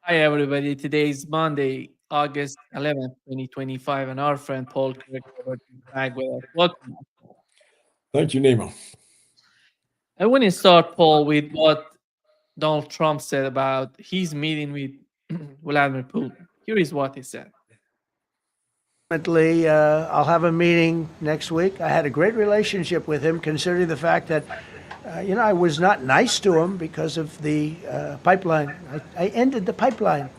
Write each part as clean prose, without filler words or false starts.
Hi, everybody. Today is Monday, August 11th, 2025, and our friend Paul Kirk is back with us. Welcome. Paul. Thank you, Nemo. I want to start, Paul, with what Donald Trump said about his meeting with Vladimir Putin. Here is what he said. Ultimately, I'll have a meeting next week. I had a great relationship with him, considering the fact that, I was not nice to him because of the pipeline. I ended the pipeline.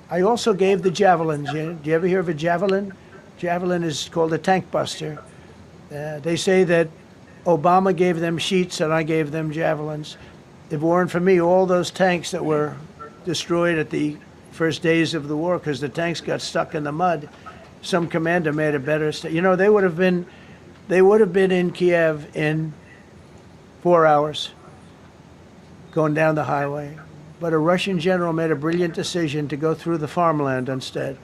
I also gave the javelins. Do you ever hear of a javelin? Javelin is called a tank buster. They say that Obama gave them sheets and I gave them javelins. If it weren't for me, all those tanks that were destroyed at the first days of the war because the tanks got stuck in the mud, some commander made a better. They would have been in Kiev in 4 hours, going down the highway. But a Russian general made a brilliant decision to go through the farmland instead.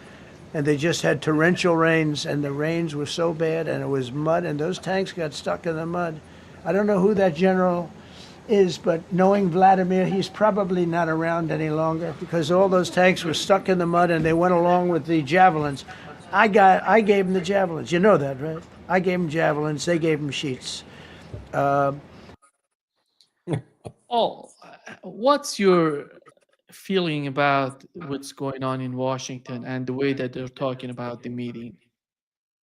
And they just had torrential rains, and the rains were so bad, and it was mud, and those tanks got stuck in the mud. I don't know who that general is, but knowing Vladimir, he's probably not around any longer because all those tanks were stuck in the mud, and they went along with the javelins. I gave them the javelins. You know that, right? I gave them javelins. They gave them sheets. Paul, what's your feeling about what's going on in Washington and the way that they're talking about the meeting?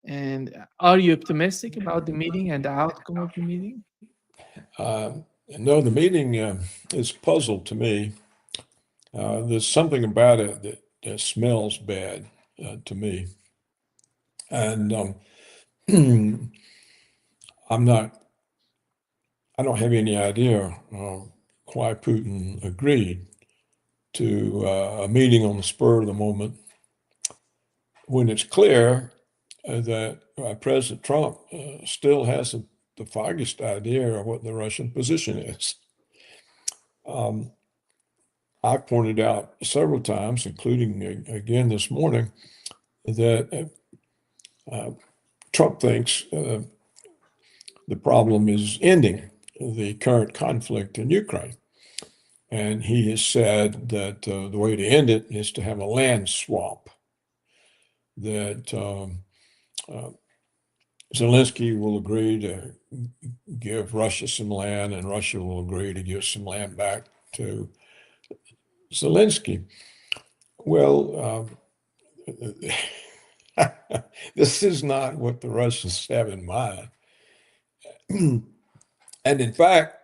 And are you optimistic about the meeting and the outcome of the meeting? Uh, no, the meeting is puzzle to me. There's something about it that smells bad to me. And I'm not, I don't have any idea why Putin agreed to a meeting on the spur of the moment when it's clear that President Trump still hasn't the foggiest idea of what the Russian position is. I pointed out several times, including again this morning, that Trump thinks the problem is ending the current conflict in Ukraine. And he has said that the way to end it is to have a land swap, that Zelensky will agree to give Russia some land, and Russia will agree to give some land back to Zelensky. Well, this is not what the Russians have in mind. And in fact,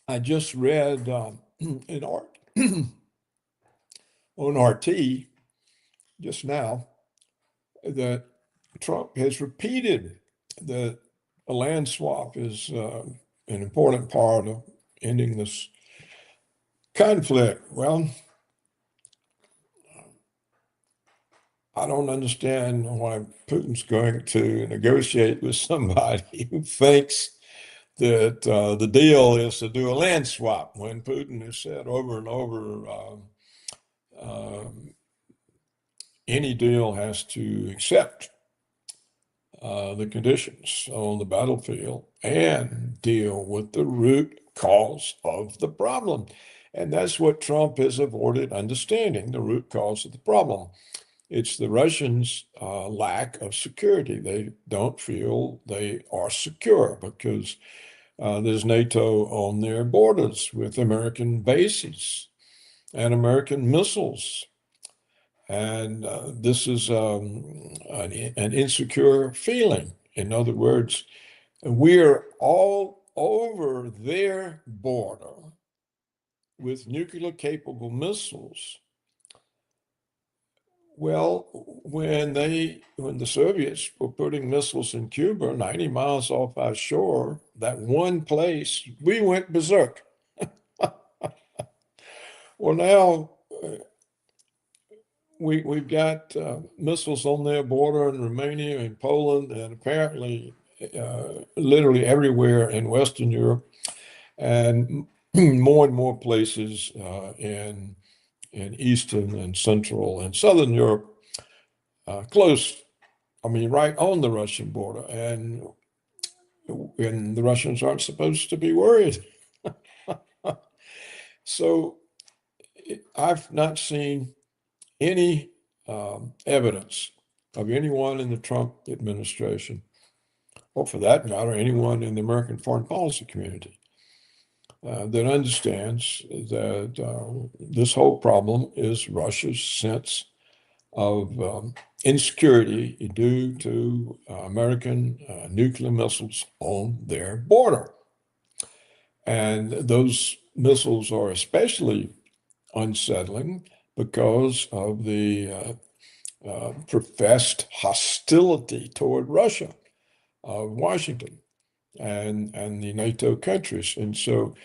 I just read an art on RT just now that Trump has repeated that a land swap is an important part of ending this conflict. Well, I don't understand why Putin's going to negotiate with somebody who thinks that the deal is to do a land swap when Putin has said over and over any deal has to accept the conditions on the battlefield and deal with the root cause of the problem. And that's what Trump has avoided understanding, the root cause of the problem. It's the Russians' lack of security. They don't feel they are secure because there's NATO on their borders with American bases and American missiles. And this is an insecure feeling. In other words, we're all over their border with nuclear capable missiles. Well, when the Soviets were putting missiles in Cuba 90 miles off our shore, that one place, we went berserk. Well, now we've got missiles on their border in Romania and Poland, and apparently literally everywhere in Western Europe, and more and more places in Eastern and Central and Southern Europe, close, I mean, right on the Russian border. And the Russians aren't supposed to be worried. So I've not seen any evidence of anyone in the Trump administration, or for that matter, anyone in the American foreign policy community, that understands that this whole problem is Russia's sense of insecurity due to American nuclear missiles on their border. And those missiles are especially unsettling because of the professed hostility toward Russia of Washington and the NATO countries. And so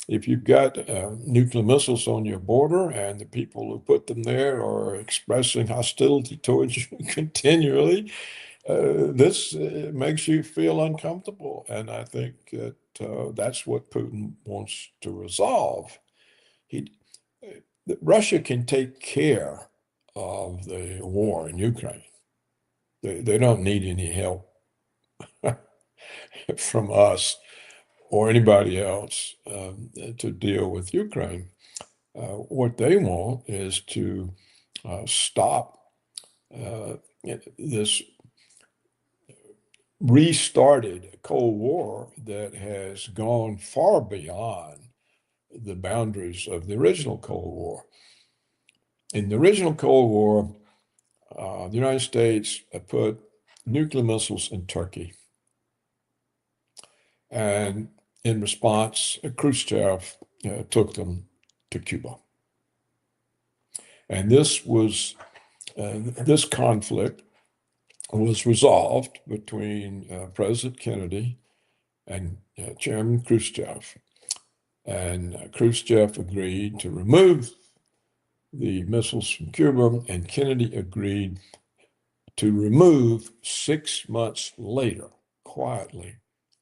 if you've got nuclear missiles on your border and the people who put them there are expressing hostility towards you continually, this makes you feel uncomfortable. And I think that that's what Putin wants to resolve. Russia can take care of the war in Ukraine. They don't need any help from us or anybody else to deal with Ukraine. What they want is to stop this restarted Cold War that has gone far beyond the boundaries of the original Cold War. In the original Cold War, the United States put nuclear missiles in Turkey. And in response, Khrushchev took them to Cuba. And this conflict was resolved between President Kennedy and Chairman Khrushchev. And Khrushchev agreed to remove the missiles from Cuba, and Kennedy agreed to remove 6 months later, quietly,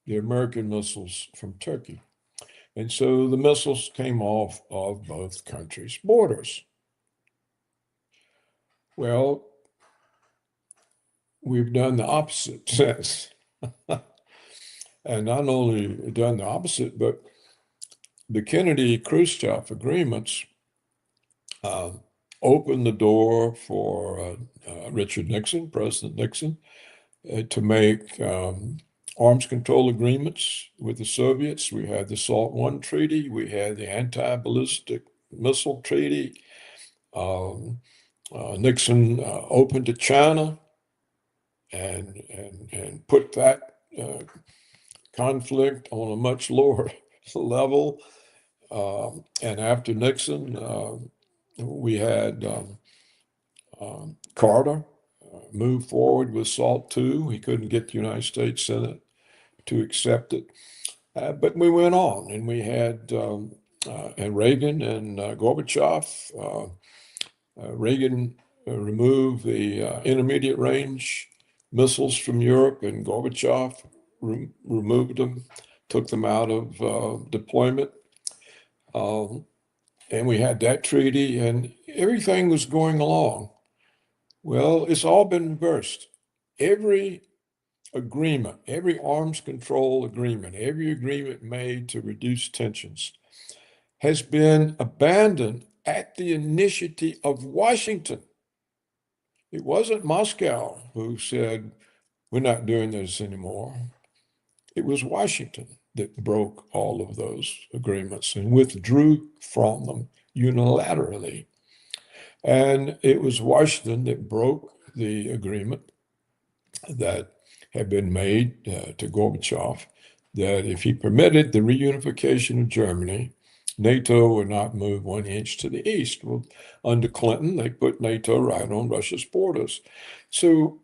the American missiles from Turkey. And so the missiles came off of both countries' borders. Well, we've done the opposite since. And not only done the opposite, but the Kennedy-Khrushchev agreements opened the door for Richard Nixon, President Nixon, to make arms control agreements with the Soviets. We had the SALT I treaty. We had the anti-ballistic missile treaty. Nixon opened to China and put that conflict on a much lower level. And after Nixon, we had Carter move forward with SALT II. He couldn't get the United States Senate to accept it. But we went on, and we had and Reagan and Gorbachev. Reagan removed the intermediate range missiles from Europe, and Gorbachev removed them, took them out of deployment. And we had that treaty, and everything was going along. Well, it's all been reversed. Every agreement, every arms control agreement, every agreement made to reduce tensions has been abandoned at the initiative of Washington. It wasn't Moscow who said, we're not doing this anymore. It was Washington that broke all of those agreements and withdrew from them unilaterally. And it was Washington that broke the agreement that had been made to Gorbachev that if he permitted the reunification of Germany, NATO would not move 1 inch to the east. Well, under Clinton, they put NATO right on Russia's borders. So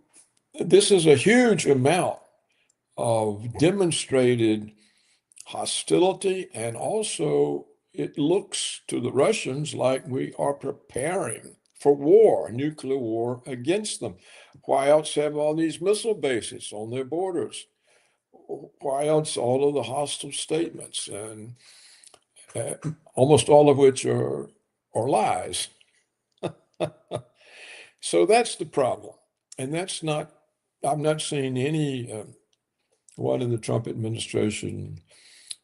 this is a huge amount of demonstrated hostility, and also it looks to the Russians like we are preparing for war, nuclear war against them. Why else have all these missile bases on their borders? Why else all of the hostile statements, and almost all of which are lies? So that's the problem. And that's not, I'm not seeing any one in the Trump administration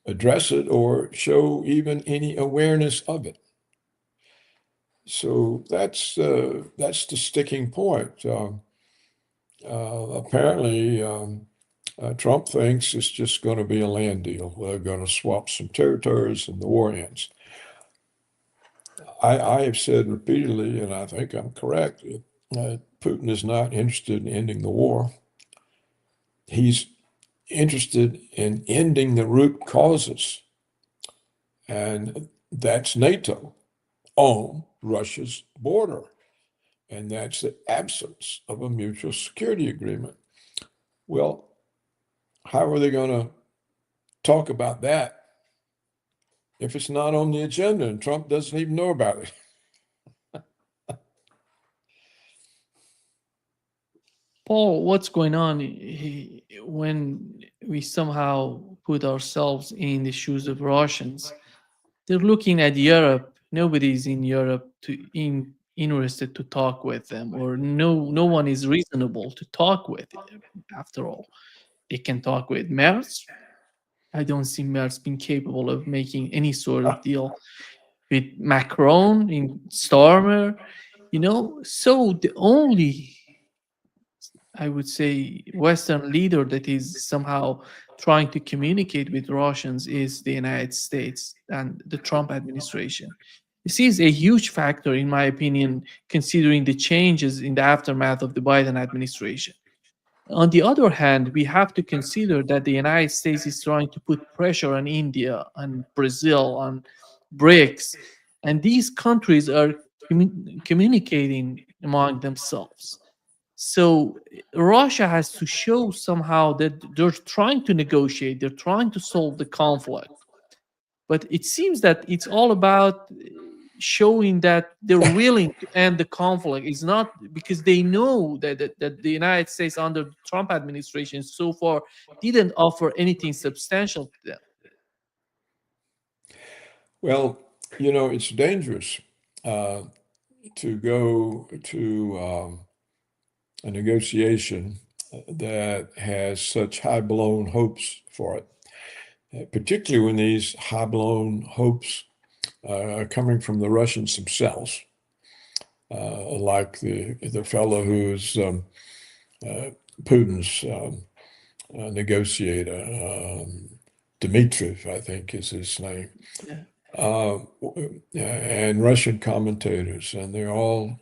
address it or show even any awareness of it. So that's the sticking point. Apparently, Trump thinks it's just going to be a land deal. They're going to swap some territories and the war ends. I have said repeatedly, and I think I'm correct, that Putin is not interested in ending the war. He's interested in ending the root causes, and that's NATO on Russia's border, and that's the absence of a mutual security agreement. Well, how are they going to talk about that if it's not on the agenda and Trump doesn't even know about it? Paul, what's going on when we somehow put ourselves in the shoes of Russians? They're looking at Europe. Nobody's in Europe interested to talk with them, or no one is reasonable to talk with. After all, they can talk with Merz. I don't see Merz being capable of making any sort of deal with Macron in Starmer. So the only, I would say, Western leader that is somehow trying to communicate with Russians is the United States and the Trump administration. This is a huge factor, in my opinion, considering the changes in the aftermath of the Biden administration. On the other hand, we have to consider that the United States is trying to put pressure on India, on Brazil, on BRICS, and these countries are communicating among themselves. So Russia has to show somehow that they're trying to negotiate, they're trying to solve the conflict. But it seems that it's all about showing that they're willing to end the conflict. It's not because they know that the United States under the Trump administration so far didn't offer anything substantial to them. Well, it's dangerous to go to a negotiation that has such high-blown hopes for it, particularly when these high-blown hopes are coming from the Russians themselves, like the fellow who's Putin's negotiator, Dmitriev, I think is his name, Yeah. and Russian commentators, and they're all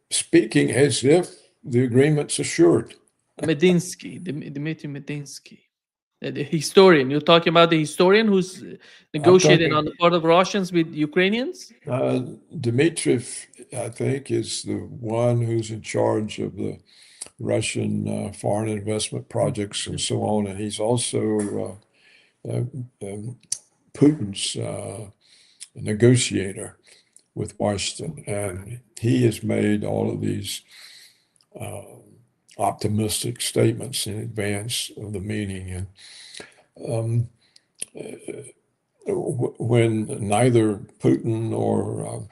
speaking as if the agreement's assured. Medinsky, Dmitry Medinsky, the historian. You're talking about the historian who's negotiating on the part of Russians with Ukrainians? Dmitriev, I think, is the one who's in charge of the Russian foreign investment projects and so on, and he's also Putin's negotiator with Washington, and he has made all of these optimistic statements in advance of the meeting. And when neither Putin or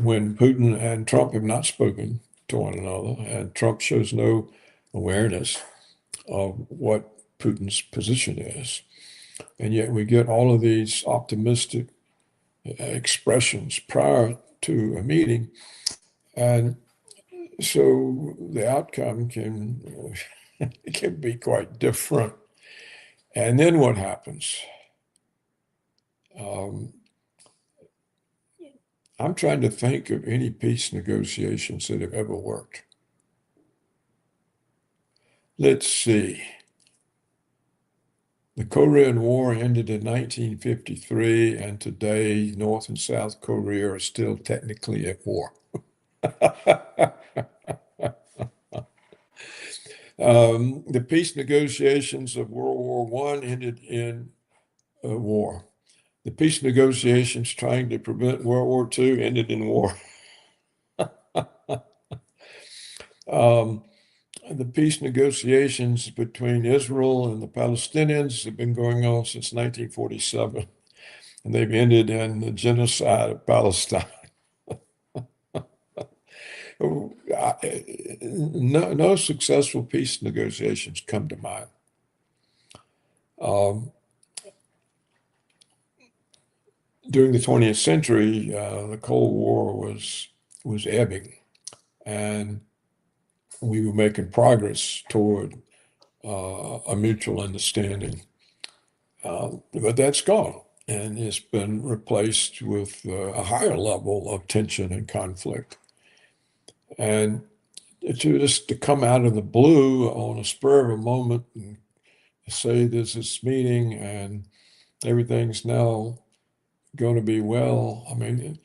when Putin and Trump have not spoken to one another, and Trump shows no awareness of what Putin's position is, and yet we get all of these optimistic expressions prior to a meeting, and so the outcome can be quite different. And then what happens? I'm trying to think of any peace negotiations that have ever worked. Let's see. The Korean War ended in 1953, and today North and South Korea are still technically at war. The peace negotiations of World War I ended in war. The peace negotiations trying to prevent World War II ended in war. The peace negotiations between Israel and the Palestinians have been going on since 1947, and they've ended in the genocide of Palestine. No successful peace negotiations come to mind. during the 20th century, the Cold War was ebbing, and we were making progress toward a mutual understanding. But that's gone, and it's been replaced with a higher level of tension and conflict. And to come out of the blue on a spur of a moment and say there's this meeting and everything's now going to be well. I mean,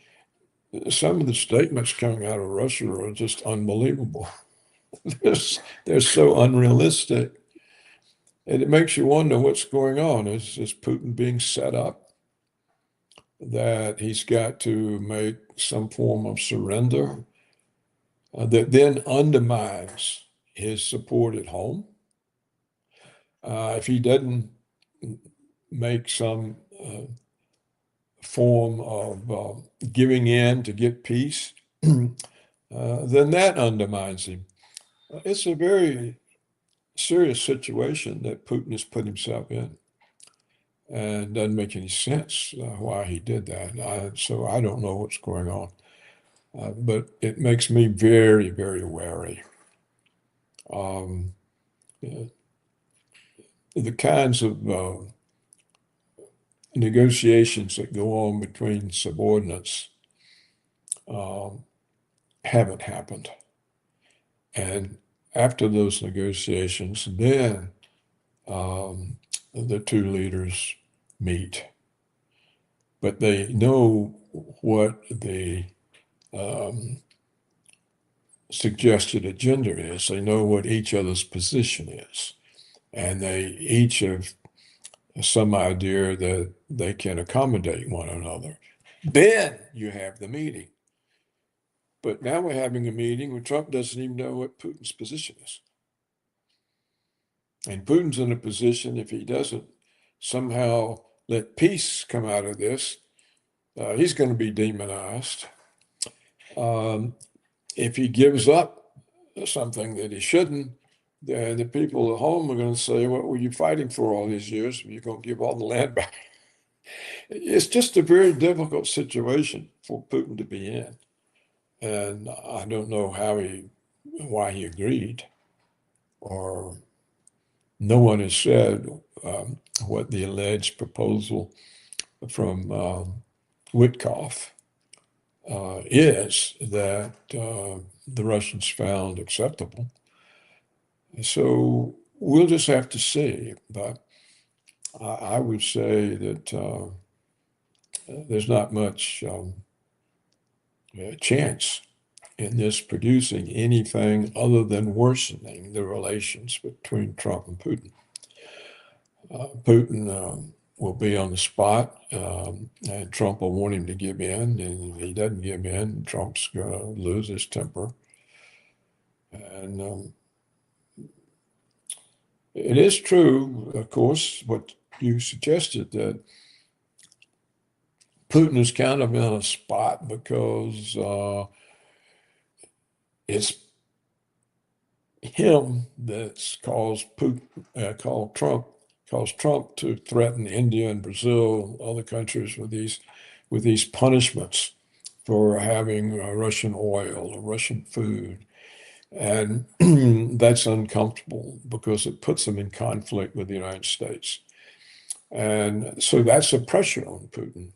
some of the statements coming out of Russia are just unbelievable. They're so unrealistic. And it makes you wonder what's going on. Is Putin being set up that he's got to make some form of surrender that then undermines his support at home? If he doesn't make some form of giving in to get peace, then that undermines him. It's a very serious situation that Putin has put himself in, and doesn't make any sense why he did that. So I don't know what's going on, but it makes me very, very wary. The kinds of negotiations that go on between subordinates haven't happened. And after those negotiations, then the two leaders meet. But they know what the suggested agenda is. They know what each other's position is. And they each have some idea that they can accommodate one another. Then you have the meeting. But now we're having a meeting where Trump doesn't even know what Putin's position is. And Putin's in a position, if he doesn't somehow let peace come out of this, he's going to be demonized. If he gives up something that he shouldn't, the people at home are going to say, what were you fighting for all these years? You're going to give all the land back. It's just a very difficult situation for Putin to be in. And I don't know why he agreed, or no one has said what the alleged proposal from Witkoff is that the Russians found acceptable. So we'll just have to see. But I would say that there's not much chance in this producing anything other than worsening the relations between Trump and Putin. Putin will be on the spot, and Trump will want him to give in, and if he doesn't give in, Trump's going to lose his temper. And it is true, of course, what you suggested, that Putin is kind of in a spot because it's him that's caused Trump to threaten India and Brazil, other countries with these punishments for having Russian oil or Russian food. And that's uncomfortable because it puts them in conflict with the United States. And so that's a pressure on Putin.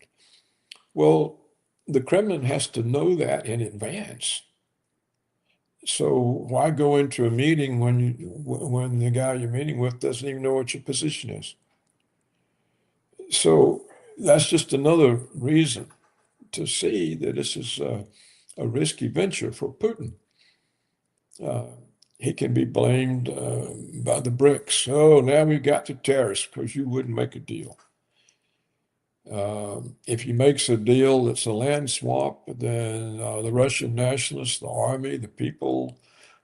Well, the Kremlin has to know that in advance. So why go into a meeting when the guy you're meeting with doesn't even know what your position is? So that's just another reason to see that this is a risky venture for Putin. He can be blamed by the BRICS. Oh, now we've got the terrorists because you wouldn't make a deal. If he makes a deal that's a land swap, then the Russian nationalists, the army, the people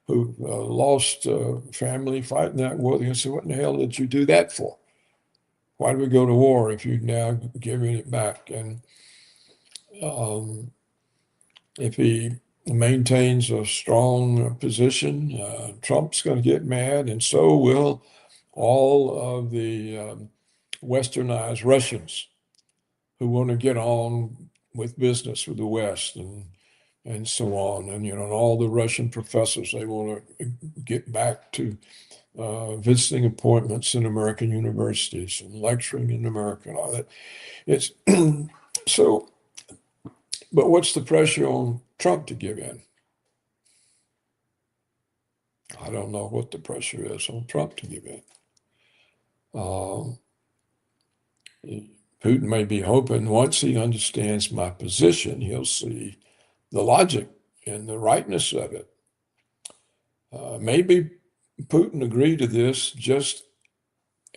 who lost family fighting that war, they're going to say, what in the hell did you do that for? Why did we go to war if you've now given it back? And if he maintains a strong position, Trump's going to get mad, and so will all of the westernized Russians who want to get on with business with the West and so on. And, and all the Russian professors, they want to get back to visiting appointments in American universities and lecturing in America and all that. It's so, but what's the pressure on Trump to give in? I don't know what the pressure is on Trump to give in. Putin may be hoping once he understands my position, he'll see the logic and the rightness of it. Maybe Putin agreed to this just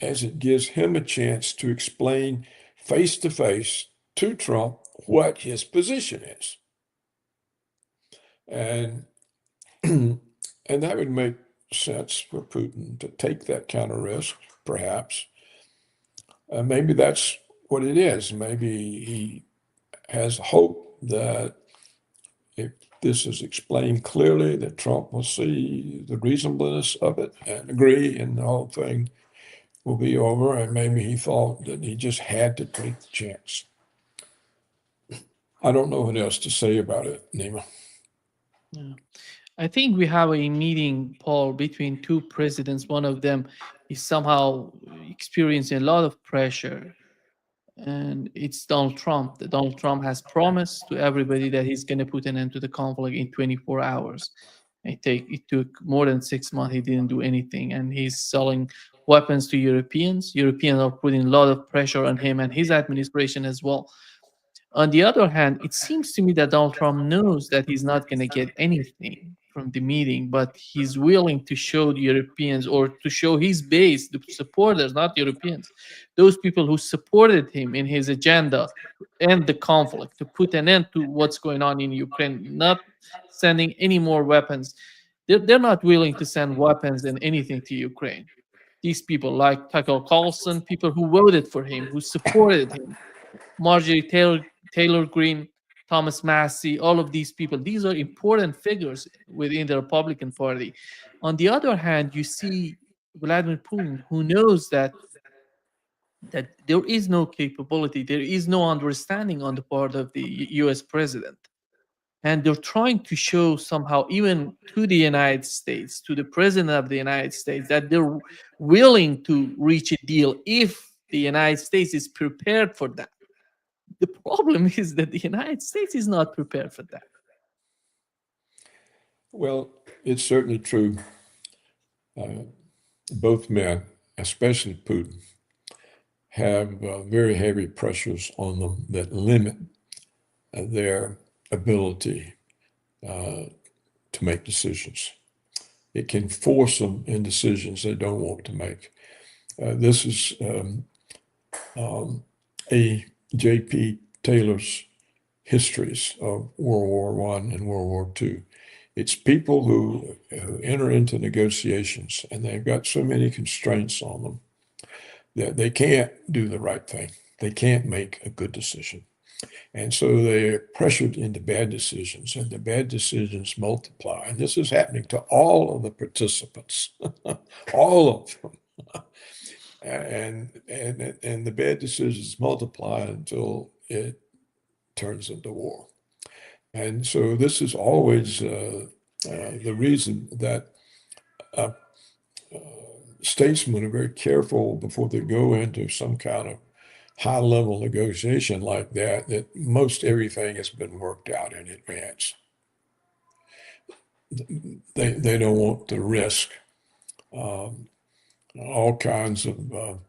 as it gives him a chance to explain face to face to Trump what his position is. And and that would make sense for Putin to take that kind of risk, perhaps. Maybe that's what it is. Maybe he has hope that if this is explained clearly, that Trump will see the reasonableness of it and agree, and the whole thing will be over. And maybe he thought that he just had to take the chance. I don't know what else to say about it, Nima. Yeah. I think we have a meeting, Paul, between two presidents. One of them is somehow experiencing a lot of pressure, and it's Donald Trump. Donald Trump has promised to everybody that he's going to put an end to the conflict in 24 hours. It took more than 6 months. He didn't do anything, and he's selling weapons to Europeans. Europeans are putting a lot of pressure on him and his administration as well. On the other hand, it seems to me that Donald Trump knows that he's not going to get anything from the meeting, but he's willing to show the Europeans, or to show his base, the supporters, not Europeans, those people who supported him in his agenda, end the conflict, to put an end to what's going on in Ukraine, not sending any more weapons. They're not willing to send weapons and anything to Ukraine. These people, like Tucker Carlson, people who voted for him, who supported him, Marjorie Taylor Greene, Thomas Massey, all of these people, these are important figures within the Republican Party. On the other hand, you see Vladimir Putin, who knows that there is no capability, there is no understanding on the part of the US president. And they're trying to show somehow, even to the United States, to the president of the United States, that they're willing to reach a deal if the United States is prepared for that. The problem is that the United States is not prepared for that. Well, it's certainly true. Both men, especially Putin, have very heavy pressures on them that limit their ability to make decisions. It can force them in decisions they don't want to make. This is a J.P. Taylor's histories of World War I and World War II. It's people who enter into negotiations and they've got so many constraints on them that they can't do the right thing. They can't make a good decision. And so they're pressured into bad decisions, and the bad decisions multiply. And this is happening to all of the participants, all of them. And the bad decisions multiply until it turns into war. And so this is always the reason that statesmen are very careful before they go into some kind of high-level negotiation like that most everything has been worked out in advance. They don't want to risk all kinds of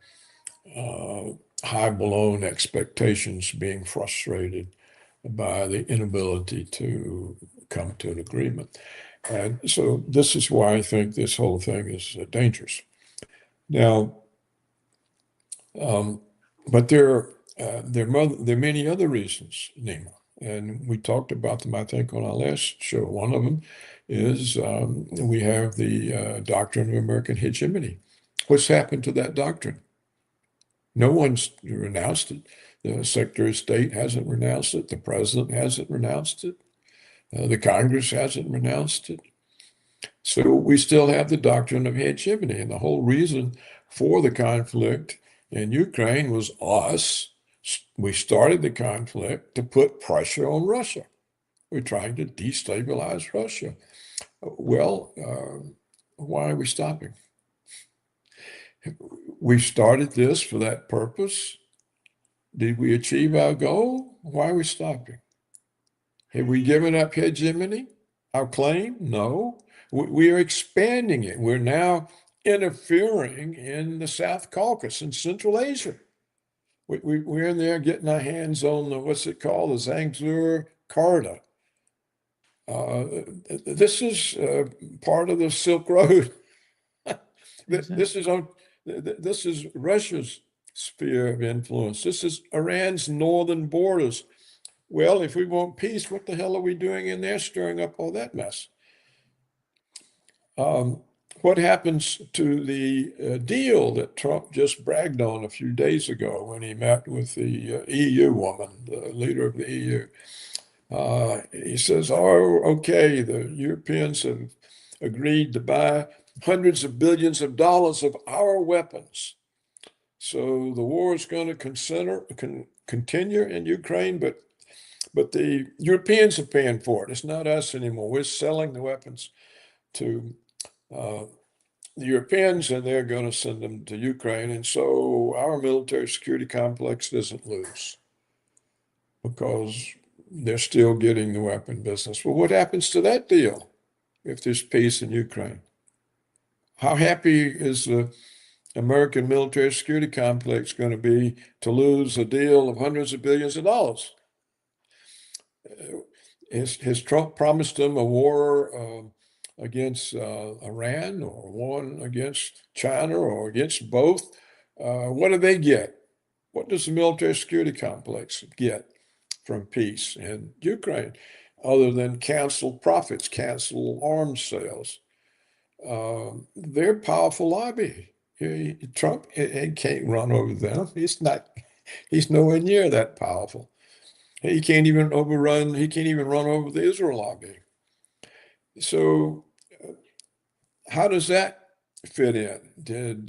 high-blown expectations being frustrated by the inability to come to an agreement. And so this is why I think this whole thing is dangerous. Now, but there are many other reasons, Nima, and we talked about them, I think, on our last show. One of them is we have the doctrine of American hegemony. What's happened to that doctrine? No one's renounced it. The Secretary of State hasn't renounced it. The President hasn't renounced it. The Congress hasn't renounced it. So we still have the doctrine of hegemony, and the whole reason for the conflict in Ukraine was us we started the conflict to put pressure on Russia. We're trying to destabilize Russia. Well, why are we stopping? We started this for that purpose. Did we achieve our goal? Why are we stopping? Have we given up hegemony, our claim? No. We are expanding it. We're now interfering in the South Caucasus and Central Asia. We're in there getting our hands on the, what's it called, the Zangezur Corridor. This is part of the Silk Road. This is Russia's sphere of influence. This is Iran's northern borders. Well, if we want peace, what the hell are we doing in there stirring up all that mess? What happens to the deal that Trump just bragged on a few days ago when he met with the EU woman, the leader of the EU? He says, oh, okay, the Europeans have agreed to buy hundreds of billions of dollars of our weapons. So the war is going to continue in Ukraine, but the Europeans are paying for it. It's not us anymore. We're selling the weapons to the Europeans, and they're going to send them to Ukraine. And so our military security complex doesn't lose because they're still getting the weapon business. Well, what happens to that deal if there's peace in Ukraine? How happy is the American military security complex going to be to lose a deal of hundreds of billions of dollars? Has Trump promised them a war against Iran or one against China or against both? What do they get? What does the military security complex get from peace in Ukraine other than canceled profits, canceled arms sales? They're a powerful lobby. Trump can't run over them. He's nowhere near that powerful. He can't even run over the Israel lobby. So how does that fit in? Did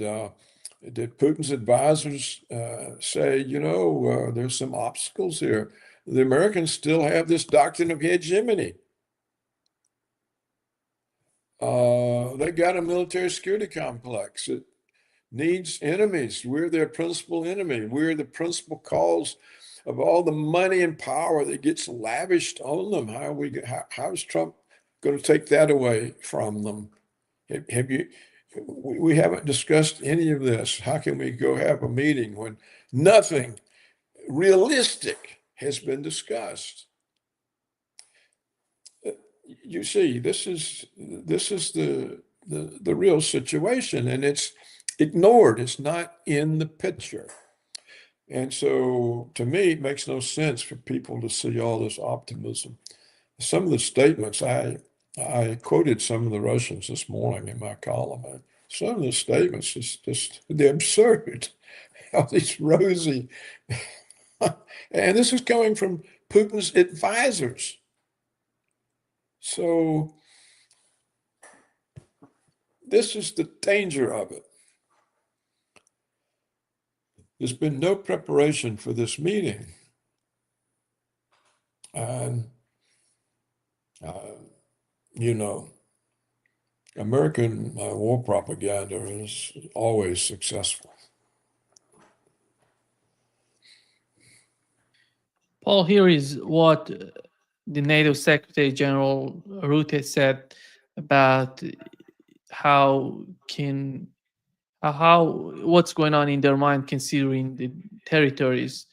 Putin's advisors say, there's some obstacles here? The Americans still have this doctrine of hegemony. They got a military security complex. It needs enemies. We're their principal enemy. We're the principal cause of all the money and power that gets lavished on them. How is Trump going to take that away from them? We haven't discussed any of this. How can we go have a meeting when nothing realistic has been discussed? You see, this is the real situation, and it's ignored. It's not in the picture. And so to me, it makes no sense for people to see all this optimism. Some of the statements, I quoted some of the Russians this morning in my column. Some of the statements they're absurd. All these rosy, and this is coming from Putin's advisors. So this is the danger of it. There's been no preparation for this meeting. And, American war propaganda is always successful. Paul, here is what the NATO Secretary General Rutte said about what's going on in their mind considering the territories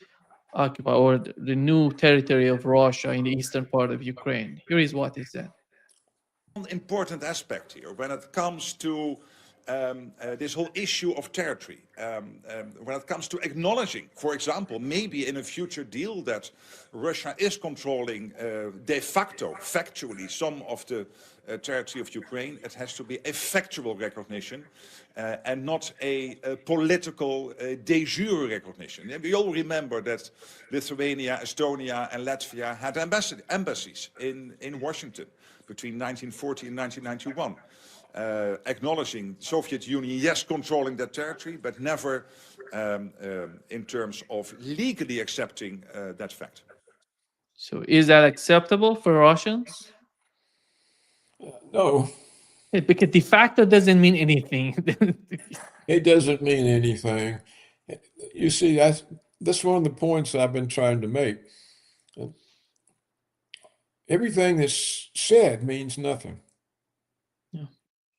occupied or the new territory of Russia in the eastern part of Ukraine. Here is what he said. One important aspect here when it comes to this whole issue of territory, when it comes to acknowledging, for example, maybe in a future deal that Russia is controlling de facto, factually, some of the territory of Ukraine, it has to be a factual recognition and not a political de jure recognition. And we all remember that Lithuania, Estonia and Latvia had embassies in Washington between 1940 and 1991. Acknowledging Soviet Union, yes, controlling that territory, but never in terms of legally accepting that fact. So is that acceptable for Russians? No, Because de facto doesn't mean anything. it doesn't mean anything. You see, that's one of the points I've been trying to make. Everything that's said means nothing. Yeah.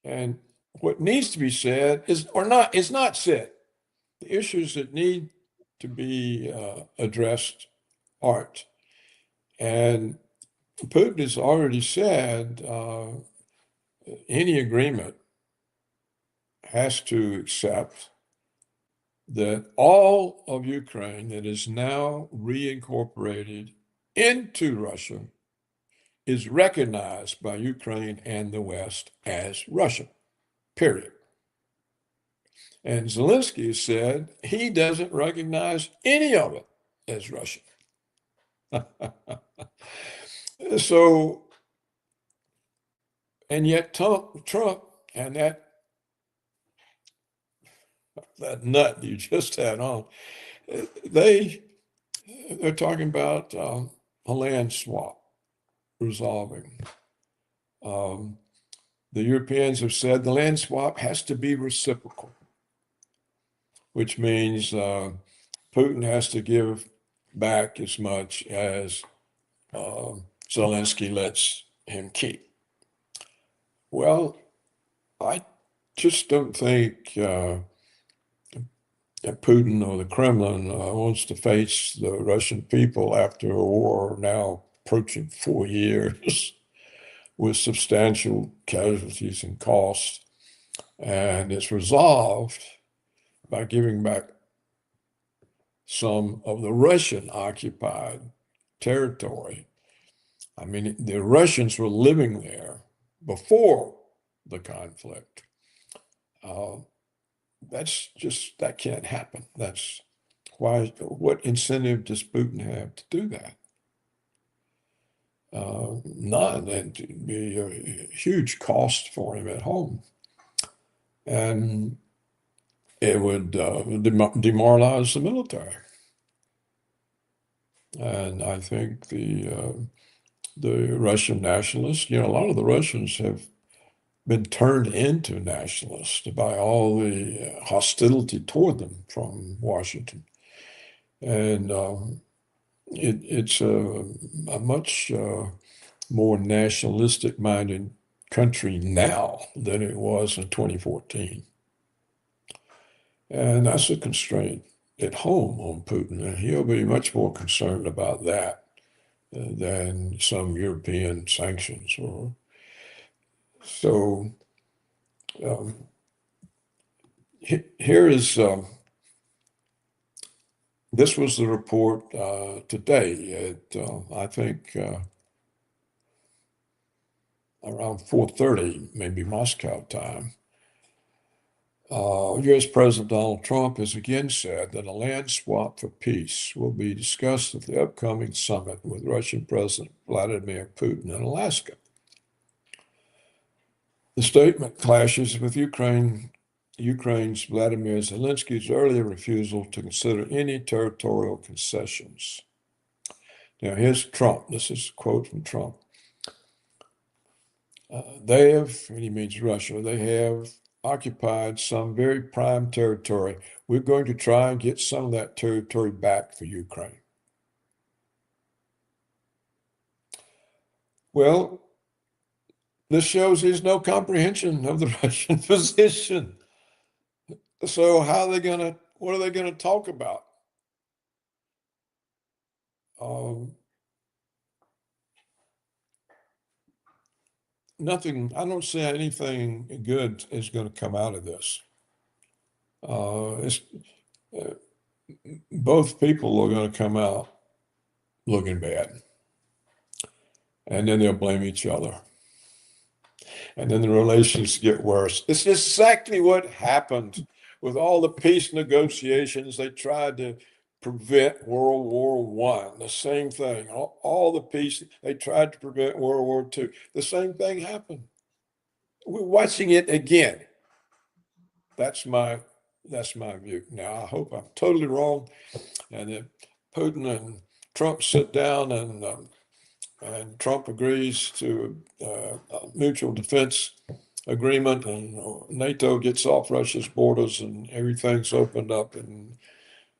And what needs to be said is not said. The issues that need to be addressed aren't. And Putin has already said any agreement has to accept that all of Ukraine that is now reincorporated into Russia is recognized by Ukraine and the West as Russian, period. And Zelensky said he doesn't recognize any of it as Russian. So, and yet Trump and that nut you just had on, they're talking about a land swap resolving. The Europeans have said the land swap has to be reciprocal, which means Putin has to give back as much as Zelensky lets him keep. Well, I just don't think that Putin or the Kremlin wants to face the Russian people after a war now approaching 4 years with substantial casualties and costs. And it's resolved by giving back some of the Russian occupied territory. I mean, the Russians were living there before the conflict. That can't happen. That's why, what incentive does Putin have to do that? None. And it'd be a huge cost for him at home. And it would demoralize the military. And I think the Russian nationalists, a lot of the Russians have been turned into nationalists by all the hostility toward them from Washington. And it's a much more nationalistic minded country now than it was in 2014. And that's a constraint at home on Putin. And he'll be much more concerned about that than some European sanctions. So here is, this was the report today at, I think, around 4:30, maybe Moscow time. U.S. President Donald Trump has again said that a land swap for peace will be discussed at the upcoming summit with Russian President Vladimir Putin in Alaska. The statement clashes with Ukraine's Vladimir Zelensky's earlier refusal to consider any territorial concessions. Now, here's Trump. This is a quote from Trump. They have, and he means Russia, they have occupied some very prime territory. We're going to try and get some of that territory back for Ukraine. Well, this shows there's no comprehension of the Russian position. So what are they going to talk about? Nothing, I don't see anything good is going to come out of this. Both people are going to come out looking bad. And then they'll blame each other. And then the relations get worse. It's exactly what happened with all the peace negotiations. They tried to prevent World War I. The same thing. All the peace, they tried to prevent World War II. The same thing happened. We're watching it again. That's my That's my view. Now, I hope I'm totally wrong, and that Putin and Trump sit down and Trump agrees to a mutual defense agreement, and NATO gets off Russia's borders, and everything's opened up, and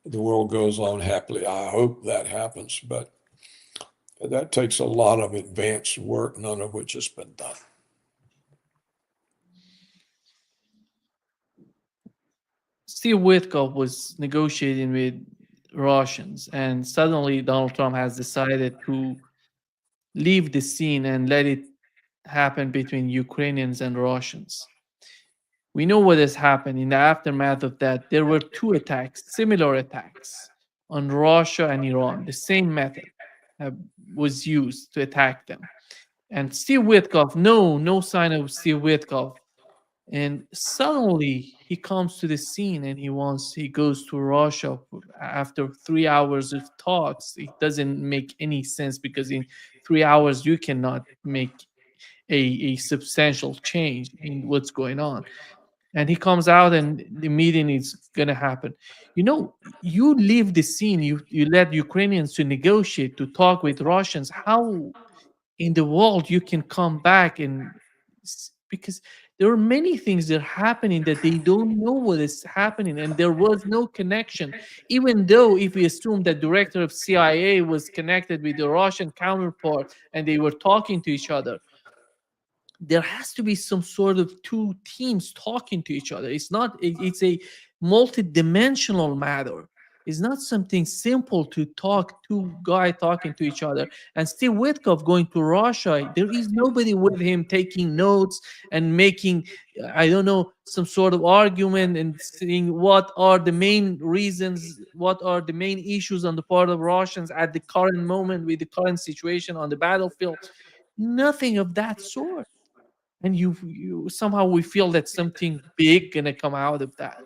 the world goes on happily. I hope that happens, but that takes a lot of advanced work, none of which has been done. Steve Witkoff was negotiating with Russians, and suddenly Donald Trump has decided to leave the scene and let it happen between Ukrainians and Russians. We know what has happened in the aftermath of that. There were two attacks, similar attacks on Russia and Iran. The same method was used to attack them. And Steve Witkoff, no sign of Steve Witkoff. And suddenly he comes to the scene and he goes to Russia after 3 hours of talks. It doesn't make any sense because in 3 hours you cannot make a substantial change in what's going on. And he comes out and the meeting is going to happen. You leave the scene, you let Ukrainians to negotiate, to talk with Russians. How in the world you can come back and because there are many things that are happening that they don't know what is happening, and there was no connection. Even though if we assume that director of CIA was connected with the Russian counterpart and they were talking to each other, there has to be some sort of two teams talking to each other. It's a multi-dimensional matter. It's not something simple to talk, two guys talking to each other. And Steve Witkoff going to Russia, there is nobody with him taking notes and making, I don't know, some sort of argument and seeing what are the main reasons, what are the main issues on the part of Russians at the current moment with the current situation on the battlefield. Nothing of that sort. And you somehow we feel that something big gonna come out of that.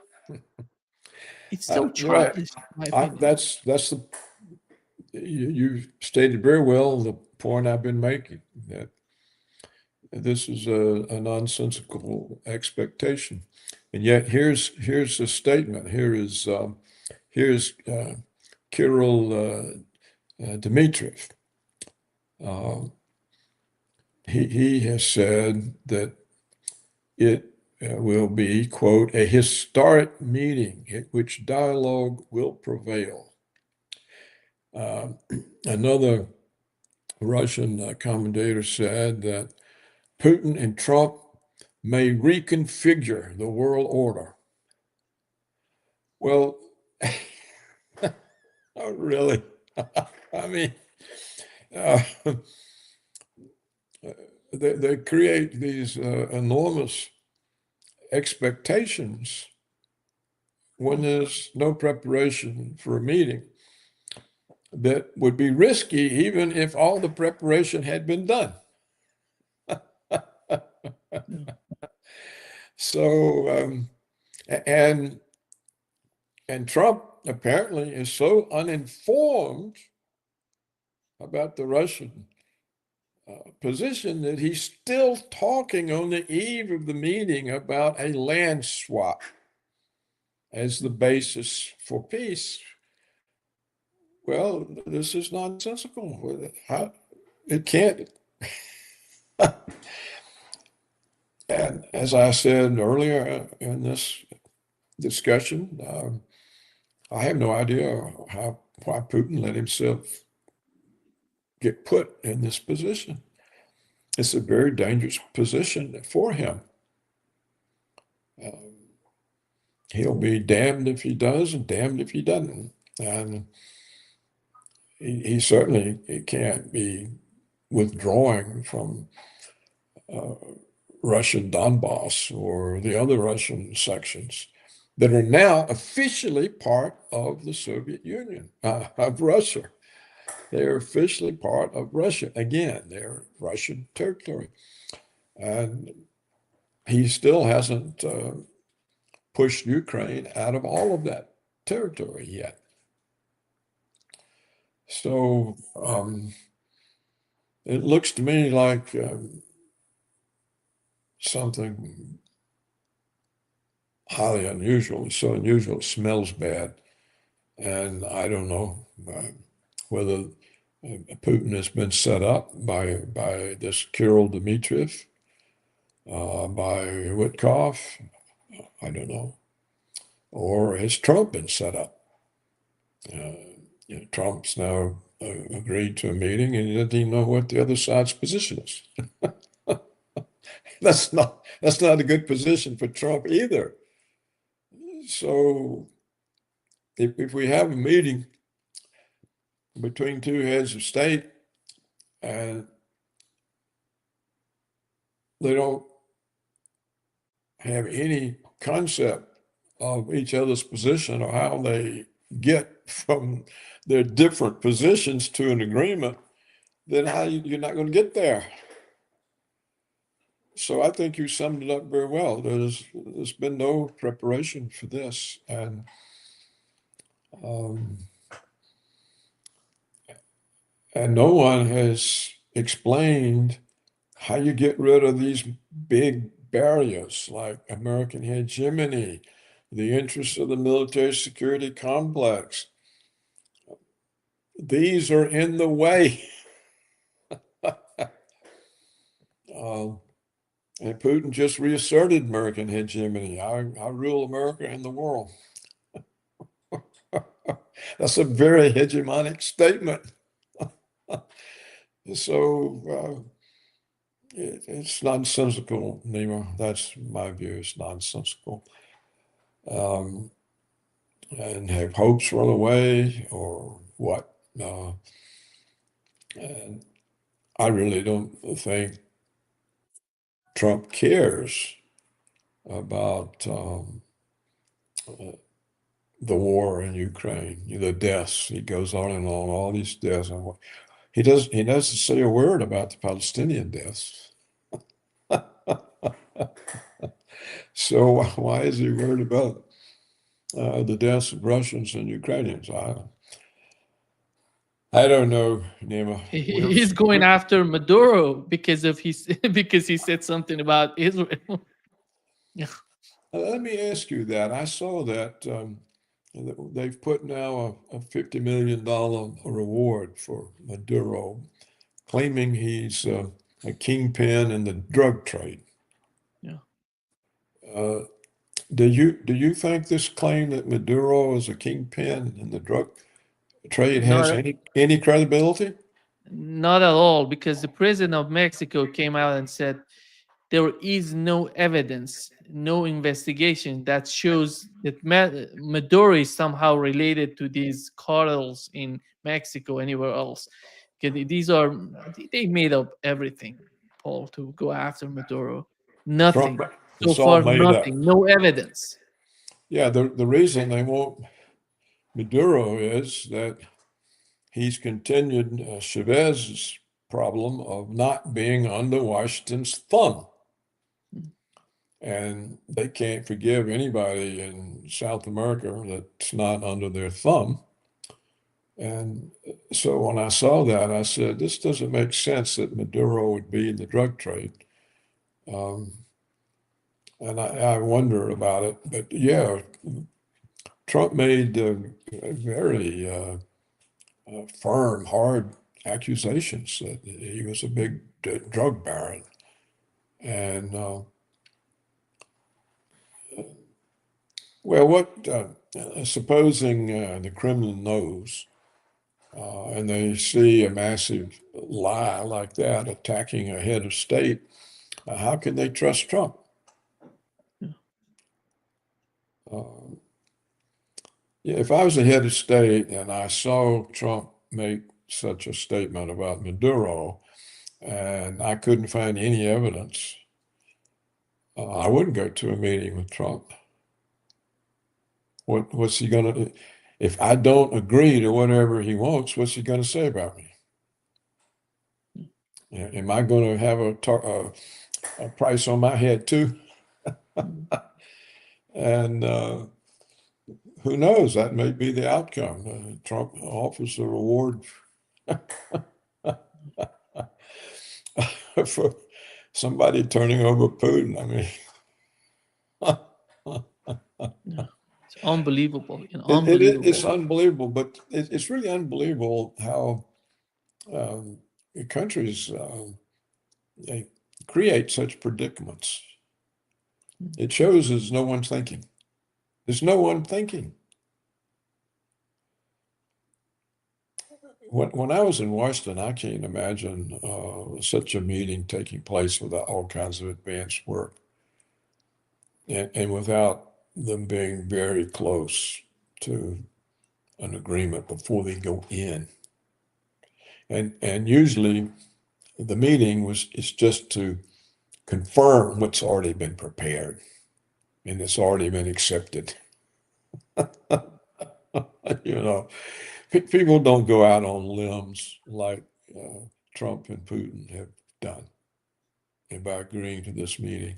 It's so You're right. childish, in my opinion. That's the you stated very well the point I've been making, that this is a nonsensical expectation, and yet here's a statement. Here's Kirill Dmitriev. He has said that it will be, quote, a historic meeting at which dialogue will prevail. Another Russian commentator said that Putin and Trump may reconfigure the world order. Well, not really. I mean, they create these enormous expectations when there's no preparation for a meeting that would be risky even if all the preparation had been done. So, and Trump apparently is so uninformed about the Russian position that he's still talking on the eve of the meeting about a land swap as the basis for peace. Well, this is nonsensical. It can't. And as I said earlier in this discussion, I have no idea why Putin let himself get put in this position. It's a very dangerous position for him. He'll be damned if he does and damned if he doesn't. And he certainly can't be withdrawing from Russian Donbass or the other Russian sections that are now officially part of the Soviet Union, of Russia. They're officially part of Russia. Again, they're Russian territory. And he still hasn't pushed Ukraine out of all of that territory yet. So it looks to me like something highly unusual. It's so unusual, it smells bad. And I don't know whether Putin has been set up by this Kirill Dmitriev, by Witkoff, I don't know, or has Trump been set up? Trump's now agreed to a meeting, and he doesn't even know what the other side's position is. That's not a good position for Trump either. So if we have a meeting between two heads of state and they don't have any concept of each other's position or how they get from their different positions to an agreement, then you're not going to get there. So I think you summed it up very well. There's been no preparation for this, and no one has explained how you get rid of these big barriers like American hegemony, the interests of the military security complex. These are in the way. And Putin just reasserted American hegemony. I rule America and the world. That's a very hegemonic statement. So it's nonsensical, Nima. That's my view. It's nonsensical. And have hopes run away or what? And I really don't think Trump cares about the war in Ukraine, the deaths. He goes on and on, all these deaths. He doesn't say a word about the Palestinian deaths. So why is he worried about the deaths of Russians and Ukrainians? I don't know, Nima. He's going after Maduro because he said something about Israel. Yeah. Let me ask you that. I saw that they've put now a $50 million reward for Maduro, claiming he's a kingpin in the drug trade. Yeah. Do you think this claim that Maduro is a kingpin in the drug trade has any credibility? Not at all, because the president of Mexico came out and said there is no evidence, no investigation that shows that Maduro is somehow related to these cartels in Mexico, anywhere else. Okay, they made up everything, Paul, to go after Maduro. Nothing. Trump, So it's all far, made up. nothing. No evidence. Yeah, the reason they want Maduro is that he's continued Chavez's problem of not being under Washington's thumb. And they can't forgive anybody in South America that's not under their thumb. And so when I saw that, I said, this doesn't make sense that Maduro would be in the drug trade. And I wonder about it. But yeah, Trump made very firm, hard accusations that he was a big drug baron. And well, what supposing the Kremlin knows and they see a massive lie like that attacking a head of state, how can they trust Trump? Yeah, if I was a head of state and I saw Trump make such a statement about Maduro and I couldn't find any evidence, I wouldn't go to a meeting with Trump. What's he going to, if I don't agree to whatever he wants, what's he going to say about me? Am I going to have a price on my head too? And who knows? That may be the outcome. Trump offers a reward for somebody turning over Putin. I mean, Yeah. It's unbelievable, It's unbelievable. unbelievable, but it's really unbelievable how countries they create such predicaments. It shows there's no one thinking. There's no one thinking. When I was in Washington, I can't imagine such a meeting taking place without all kinds of advanced work and without them being very close to an agreement before they go in. And usually the meeting is just to confirm what's already been prepared and it's already been accepted. You know, people don't go out on limbs like Trump and Putin have done. And by agreeing to this meeting,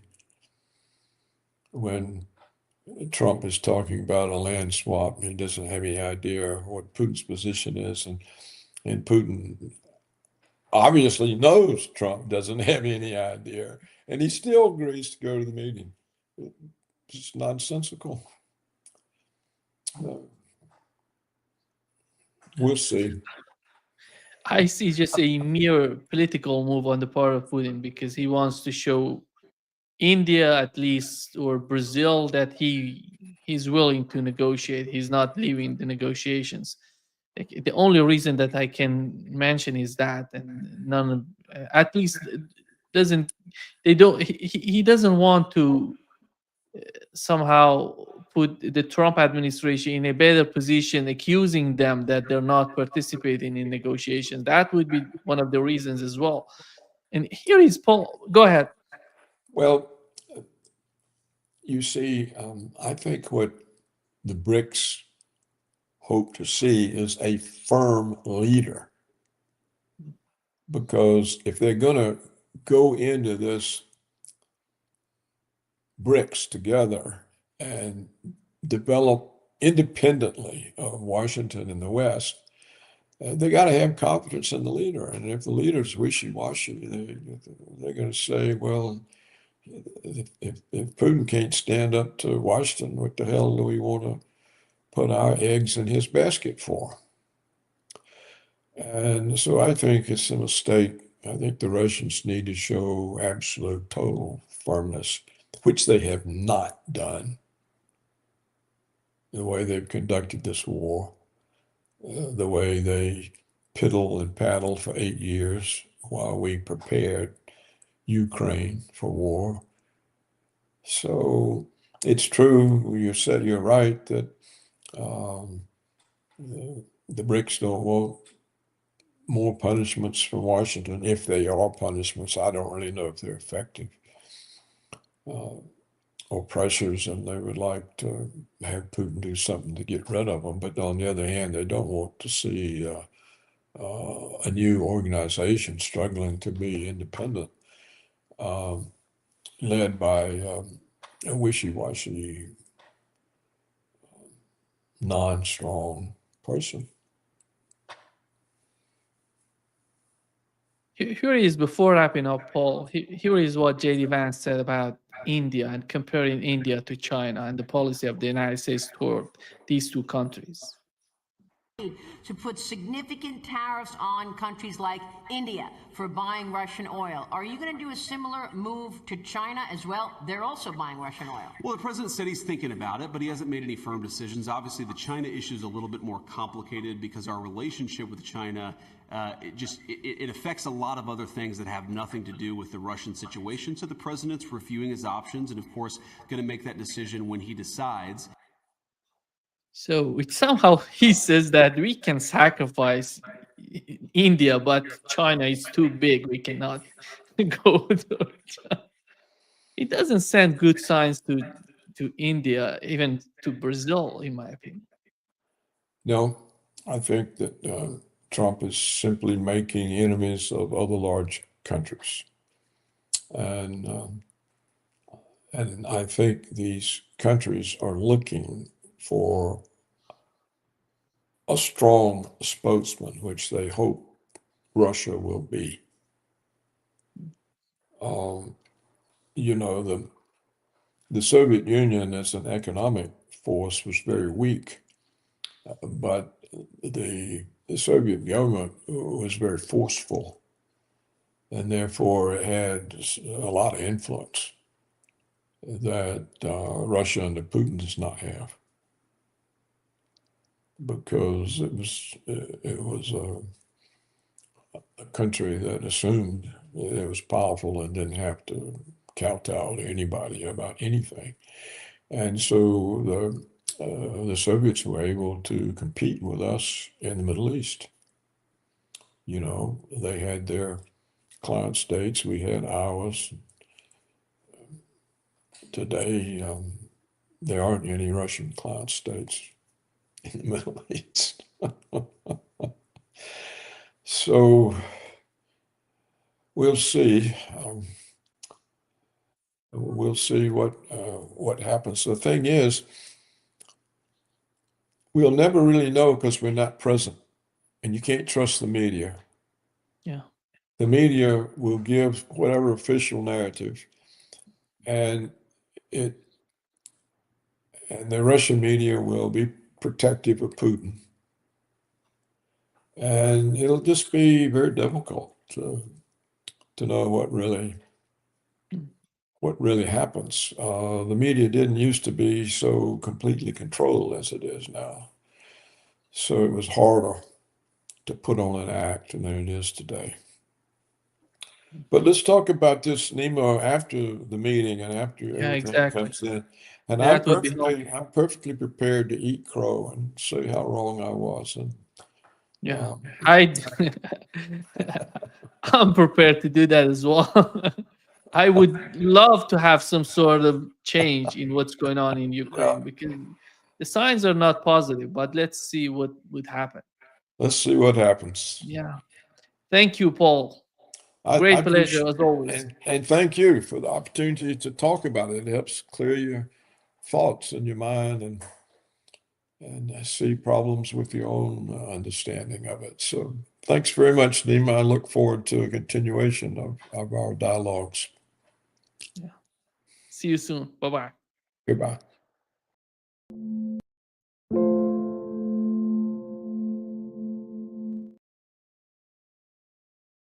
when Trump is talking about a land swap, he doesn't have any idea what Putin's position is, and Putin obviously knows Trump doesn't have any idea, and he still agrees to go to the meeting. It's nonsensical. We'll see. I see just a mere political move on the part of Putin because he wants to show India at least or Brazil that he's willing to negotiate. He's not leaving the negotiations. Like, the only reason that I can mention is that, and none of, at least doesn't they don't he doesn't want to somehow put the Trump administration in a better position, accusing them that they're not participating in negotiations. That would be one of the reasons as well. And here is Paul. Go ahead. Well, you see, I think what the BRICS hope to see is a firm leader. Because if they're going to go into this BRICS together and develop independently of Washington and the West, they got to have confidence in the leader. And if the leader's wishy-washy, they're going to say, well, if Putin can't stand up to Washington, what the hell do we want to put our eggs in his basket for? And so I think it's a mistake. I think the Russians need to show absolute total firmness, which they have not done. The way they've conducted this war, the way they piddle and paddle for 8 years while we prepared Ukraine for war. So it's true, you said you're right, that the BRICS don't want more punishments from Washington. If they are punishments, I don't really know if they're effective, or pressures, and they would like to have Putin do something to get rid of them. But on the other hand, they don't want to see a new organization struggling to be independent, led by a wishy-washy, non-strong person. Here is, before wrapping up, Paul. Here is what J.D. Vance said about India and comparing India to China and the policy of the United States toward these two countries. To put significant tariffs on countries like India for buying Russian oil. Are you going to do a similar move to China as well? They're also buying Russian oil. Well, the president said he's thinking about it, but he hasn't made any firm decisions. Obviously, the China issue is a little bit more complicated because our relationship with China, it affects a lot of other things that have nothing to do with the Russian situation. So the president's reviewing his options and, of course, going to make that decision when he decides. So somehow he says that we can sacrifice India, but China is too big. We cannot go to China. It doesn't send good signs to India, even to Brazil, in my opinion. No, I think that Trump is simply making enemies of other large countries. And I think these countries are looking for a strong spokesman, which they hope Russia will be. You know, the Soviet Union as an economic force was very weak, but the Soviet government was very forceful, and therefore it had a lot of influence that Russia under Putin does not have, because it was a country that assumed that it was powerful and didn't have to kowtow to anybody about anything. And so the Soviets were able to compete with us in the Middle East. You know, they had their client states, we had ours. Today, there aren't any Russian client states in the Middle East. So we'll see. We'll see what happens. The thing is, we'll never really know because we're not present, and you can't trust the media. Yeah. The media will give whatever official narrative, and the Russian media will be protective of Putin, and it'll just be very difficult to know what really happens. The media didn't used to be so completely controlled as it is now, so it was harder to put on an act than it is today. But let's talk about this, Nemo, after the meeting and after Yeah, everything exactly. comes in. And That would be helpful. I'm perfectly prepared to eat crow and say how wrong I was. And Yeah. I'm prepared to do that as well. I would love to have some sort of change in what's going on in Ukraine, because the signs are not positive, but let's see what would happen. let's see what happens. Yeah. Thank you, Paul. I Great pleasure appreciate as always. and thank you for the opportunity to talk about it. It helps clear your thoughts in your mind and see problems with your own understanding of it. So thanks very much, Nima. I look forward to a continuation of our dialogues. Yeah. See you soon. Bye-bye. Goodbye.